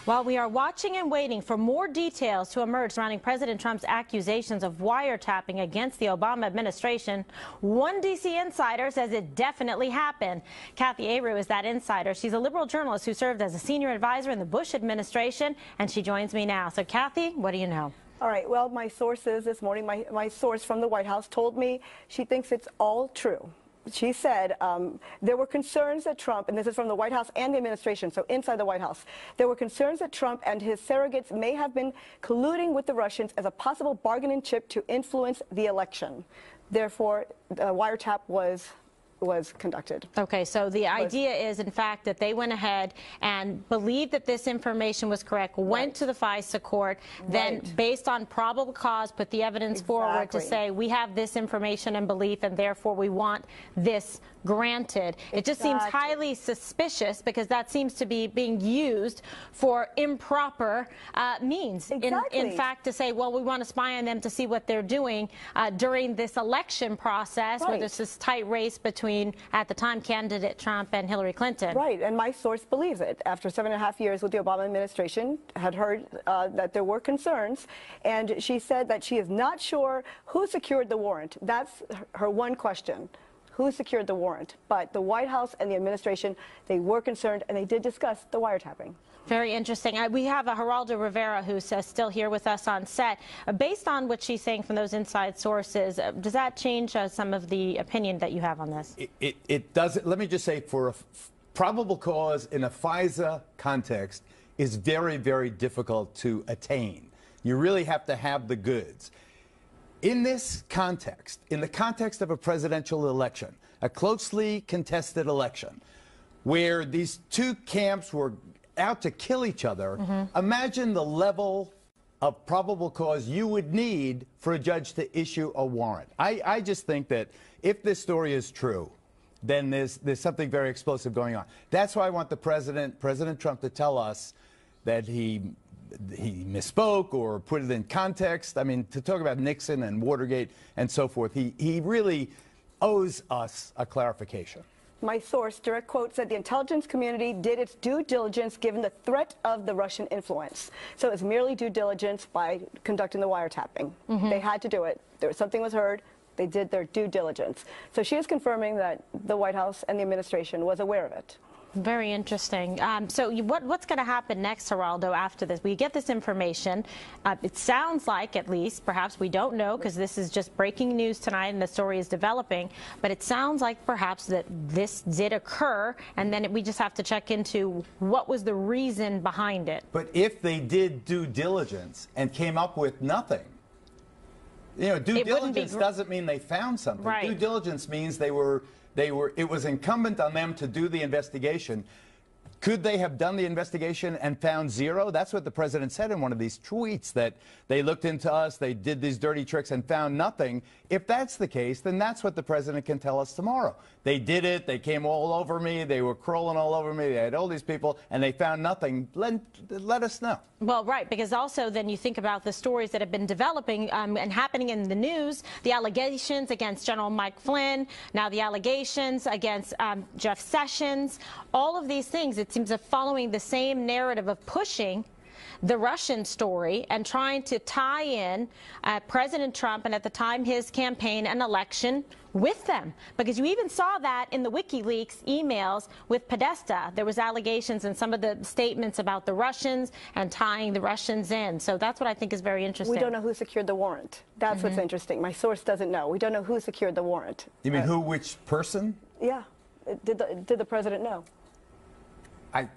While we are watching and waiting for more details to emerge surrounding President Trump's accusations of wiretapping against the Obama administration, one D.C. insider says it definitely happened. Kathy Aru is that insider. She's a liberal journalist who served as a senior advisor in the Bush administration, and she joins me now. So, Kathy, what do you know? All right, well, my sources this morning, my source from the White House told me she thinks it's all true. She said there were concerns that Trump, and this is from the White House and the administration, so inside the White House, there were concerns that Trump and his surrogates may have been colluding with the Russians as a possible bargaining chip to influence the election. Therefore, the wiretap was conducted. Okay, so the idea is, in fact, that they went ahead and believed that this information was correct, went to the FISA court, then, based on probable cause, put the evidence forward to say, we have this information and belief, and therefore we want this granted. It just seems highly suspicious because that seems to be being used for improper means. In fact, to say, well, we want to spy on them to see what they're doing during this election process, where there's this tight race between, at the time, candidate Trump and Hillary Clinton. Right, and my source believes it. After 7.5 years with the Obama administration, had heard that there were concerns, and she said that she is not sure who secured the warrant. That's her one question. Who secured the warrant? But the White House and the administration, they were concerned, and they did discuss the wiretapping. Very interesting. We have Geraldo Rivera, who's still here with us on set. Based on what she's saying from those inside sources, does that change some of the opinion that you have on this? It doesn't. Let me just say, for a probable cause in a FISA context is very, very difficult to attain. You really have to have the goods. In this context, in the context of a presidential election, a closely contested election, where these two camps were out to kill each other, imagine the level of probable cause you would need for a judge to issue a warrant. I just think that if this story is true, then there's something very explosive going on. That's why I want the President Trump, to tell us that he misspoke or put it in context. I mean, to talk about Nixon and Watergate and so forth, he really owes us a clarification. My source, direct quote, said the intelligence community did its due diligence given the threat of the Russian influence. So it's merely due diligence by conducting the wiretapping. They had to do it. Something was heard. They did their due diligence. So she is confirming that the White House and the administration was aware of it. Very interesting. So what's going to happen next, Geraldo, after this? We get this information. It sounds like, at least, perhaps we don't know because this is just breaking news tonight and the story is developing, but it sounds like perhaps that this did occur, and then we just have to check into what was the reason behind it. But if they did due diligence and came up with nothing, you know, due diligence doesn't mean they found something. Due diligence means it was incumbent on them to do the investigation. Could they have done the investigation and found zero? That's what the president said in one of these tweets, that they looked into us, they did these dirty tricks and found nothing. If that's the case, then that's what the president can tell us tomorrow. They did it, they came all over me, they were crawling all over me, they had all these people, and they found nothing. Let us know. Well, right, because also then you think about the stories that have been developing and happening in the news, the allegations against General Mike Flynn, now the allegations against Jeff Sessions, all of these things, it seems, are following the same narrative of pushing the Russian story and trying to tie in President Trump and, at the time, his campaign and election with them. Because you even saw that in the WikiLeaks emails with Podesta. There was allegations and some of the statements about the Russians and tying the Russians in. So that's what I think is very interesting. We don't know who secured the warrant. That's what's interesting. My source doesn't know. We don't know who secured the warrant. You mean who, which person? Yeah. Did the president know?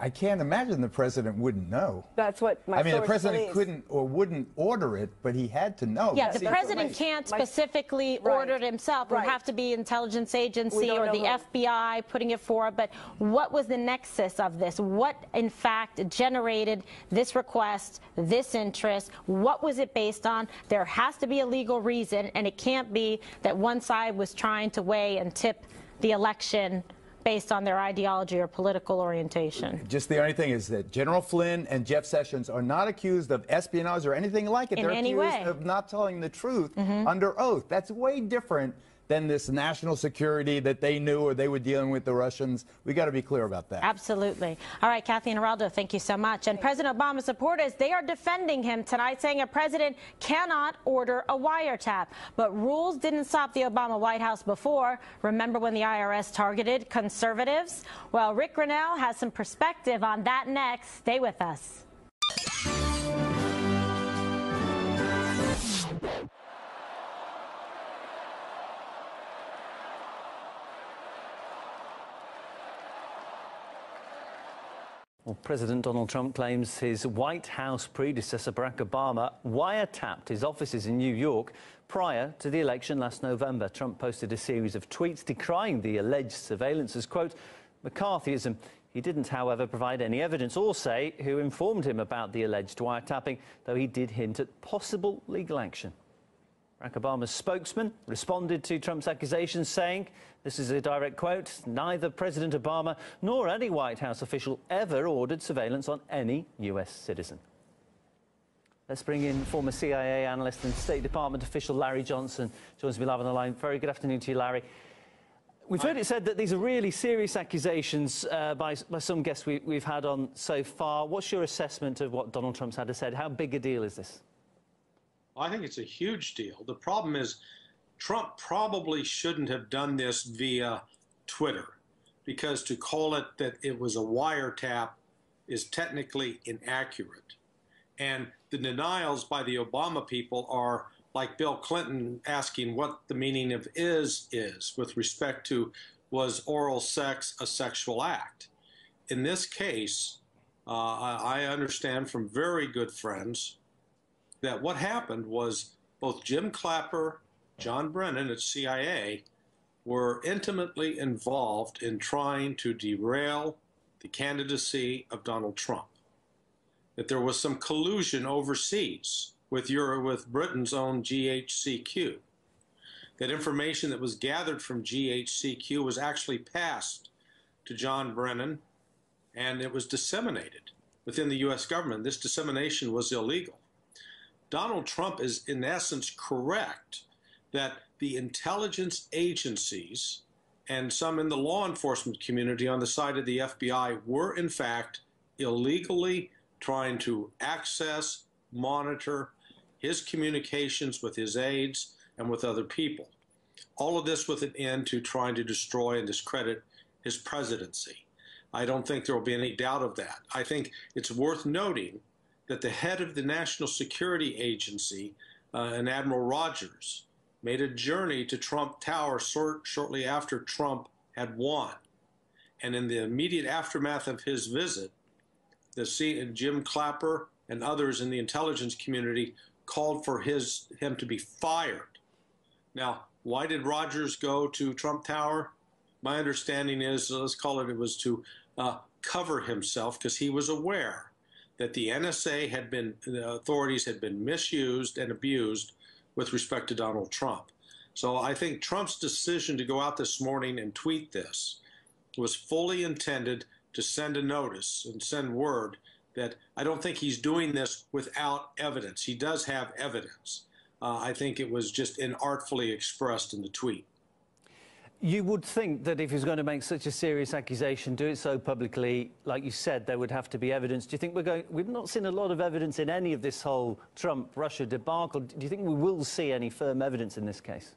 I can't imagine the president wouldn't know. That's what my source believes. I mean, the president couldn't or wouldn't order it, but he had to know. Yeah, the president can't specifically order it himself. It would have to be intelligence agency or the FBI putting it forward. But what was the nexus of this? What, in fact, generated this request, this interest? What was it based on? There has to be a legal reason, and it can't be that one side was trying to weigh and tip the election based on their ideology or political orientation. Just the only thing is that General Flynn and Jeff Sessions are not accused of espionage or anything like it. They're accused of not telling the truth under oath. That's way different than this national security that they knew or they were dealing with the Russians. We got to be clear about that. Absolutely. All right, Kathy and Geraldo, thank you so much. And President Obama's supporters, they are defending him tonight, saying a president cannot order a wiretap. But rules didn't stop the Obama White House before. Remember when the IRS targeted conservatives? Well, Rick Grinnell has some perspective on that next. Stay with us. Well, President Donald Trump claims his White House predecessor, Barack Obama, wiretapped his offices in New York prior to the election last November. Trump posted a series of tweets decrying the alleged surveillance as, quote, McCarthyism. He didn't, however, provide any evidence or say who informed him about the alleged wiretapping, though he did hint at possible legal action. Barack Obama's spokesman responded to Trump's accusations, saying, this is a direct quote, neither President Obama nor any White House official ever ordered surveillance on any U.S. citizen. Let's bring in former CIA analyst and State Department official Larry Johnson. Joins me live on the line. Very good afternoon to you, Larry. We've heard it said that these are really serious accusations by some guests we've had on so far. What's your assessment of what Donald Trump's had to say? How big a deal is this? I think it's a huge deal. The problem is Trump probably shouldn't have done this via Twitter, because to call it that it was a wiretap is technically inaccurate. And the denials by the Obama people are like Bill Clinton asking what the meaning of is with respect to, was oral sex a sexual act? In this case, I understand from very good friends that what happened was both Jim Clapper, John Brennan at CIA were intimately involved in trying to derail the candidacy of Donald Trump. That there was some collusion overseas with Britain's own GHCQ. That information that was gathered from GHCQ was actually passed to John Brennan, and it was disseminated within the U.S. government. This dissemination was illegal. Donald Trump is, in essence, correct that the intelligence agencies and some in the law enforcement community on the side of the FBI were, in fact, illegally trying to access, monitor his communications with his aides and with other people. All of this with an end to trying to destroy and discredit his presidency. I don't think there will be any doubt of that. I think it's worth noting that the head of the National Security Agency, and Admiral Rogers, made a journey to Trump Tower shortly after Trump had won. And in the immediate aftermath of his visit, Jim Clapper and others in the intelligence community called for him to be fired. Now, why did Rogers go to Trump Tower? My understanding is, let's call it, it was to cover himself, because he was aware that the NSA the authorities had been misused and abused with respect to Donald Trump. So I think Trump's decision to go out this morning and tweet this was fully intended to send a notice and send word that I don't think he's doing this without evidence. He does have evidence. I think it was just inartfully expressed in the tweet. You would think that if he's going to make such a serious accusation, do it so publicly, like you said, there would have to be evidence. Do you think we've not seen a lot of evidence in any of this whole Trump-Russia debacle. Do you think we will see any firm evidence in this case?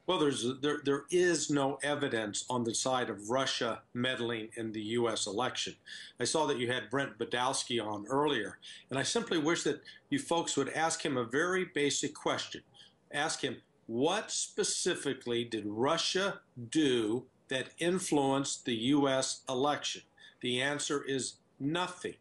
Well, there is no evidence on the side of Russia meddling in the U.S. election. I saw that you had Brent Badowski on earlier, and I simply wish that you folks would ask him a very basic question. Ask him, what specifically did Russia do that influenced the U.S. election? The answer is nothing.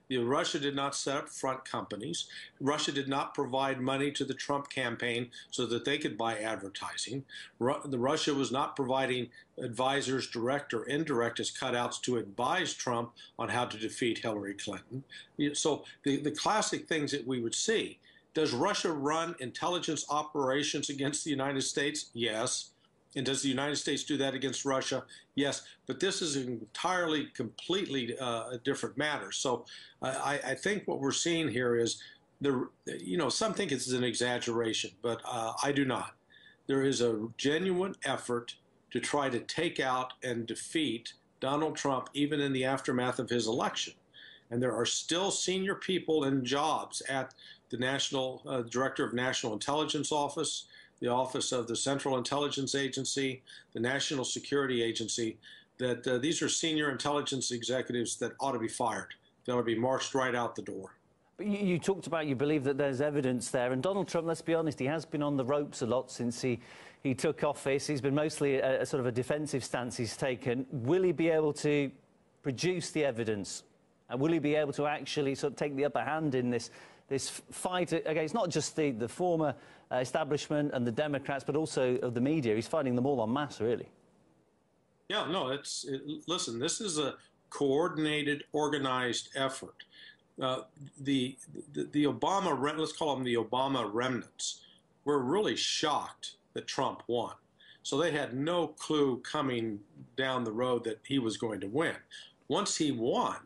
Russia did not set up front companies. Russia did not provide money to the Trump campaign so that they could buy advertising. Russia was not providing advisors, direct or indirect, as cutouts to advise Trump on how to defeat Hillary Clinton. So the classic things that we would see. Does Russia run intelligence operations against the United States? Yes. And does the United States do that against Russia? Yes. But this is an entirely, completely different matter. So I think what we're seeing here is, some think it's an exaggeration, but I do not. there is a genuine effort to try to take out and defeat Donald Trump, even in the aftermath of his election. And there are still senior people in jobs at the National Director of National Intelligence Office, the Office of the Central Intelligence Agency, the National Security Agency, that these are senior intelligence executives that ought to be fired. They ought to be marched right out the door. But you talked about you believe that there's evidence there. And Donald Trump, let's be honest, he has been on the ropes a lot since he took office. He's been mostly a sort of a defensive stance he's taken. Will he be able to produce the evidence? And will he be able to actually sort of take the upper hand in this fight against not just the former establishment and the Democrats, but also of the media? He's fighting them all en masse, really. Yeah, no, listen, this is a coordinated, organized effort. The Obama, let's call them the Obama remnants, were really shocked that Trump won. So they had no clue coming down the road that he was going to win. Once he won,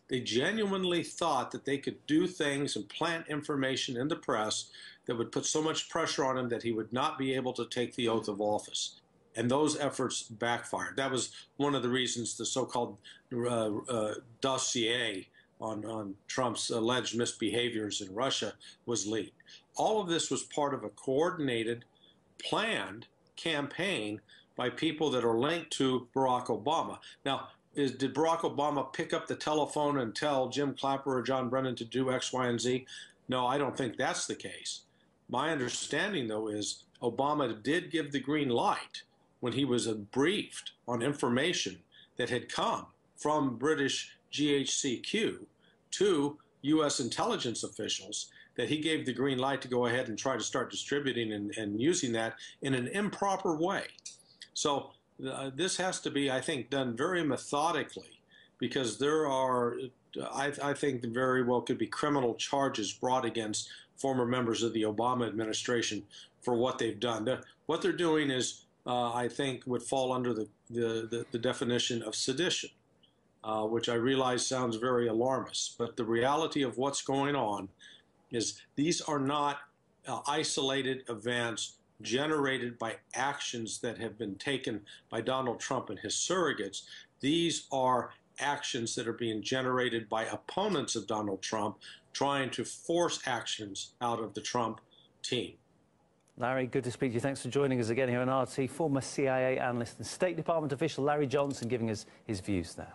they genuinely thought that they could do things and plant information in the press that would put so much pressure on him that he would not be able to take the oath of office. And those efforts backfired. That was one of the reasons the so-called dossier on Trump's alleged misbehaviors in Russia was leaked. All of this was part of a coordinated, planned campaign by people that are linked to Barack Obama. Now, did Barack Obama pick up the telephone and tell Jim Clapper or John Brennan to do X, Y, and Z? No, I don't think that's the case. My understanding, though, is Obama did give the green light when he was briefed on information that had come from British GHQ to U.S. intelligence officials, that he gave the green light to go ahead and try to start distributing and using that in an improper way. So this has to be, I think, done very methodically, because there are, I think, very well could be criminal charges brought against former members of the Obama administration for what they've done. What they're doing is, I think, would fall under the definition of sedition, which I realize sounds very alarmist. But the reality of what's going on is these are not isolated events generated by actions that have been taken by Donald Trump and his surrogates. These are actions that are being generated by opponents of Donald Trump trying to force actions out of the Trump team. Larry, good to speak to you. Thanks for joining us again here on RT. Former CIA analyst and State Department official Larry Johnson giving us his views there.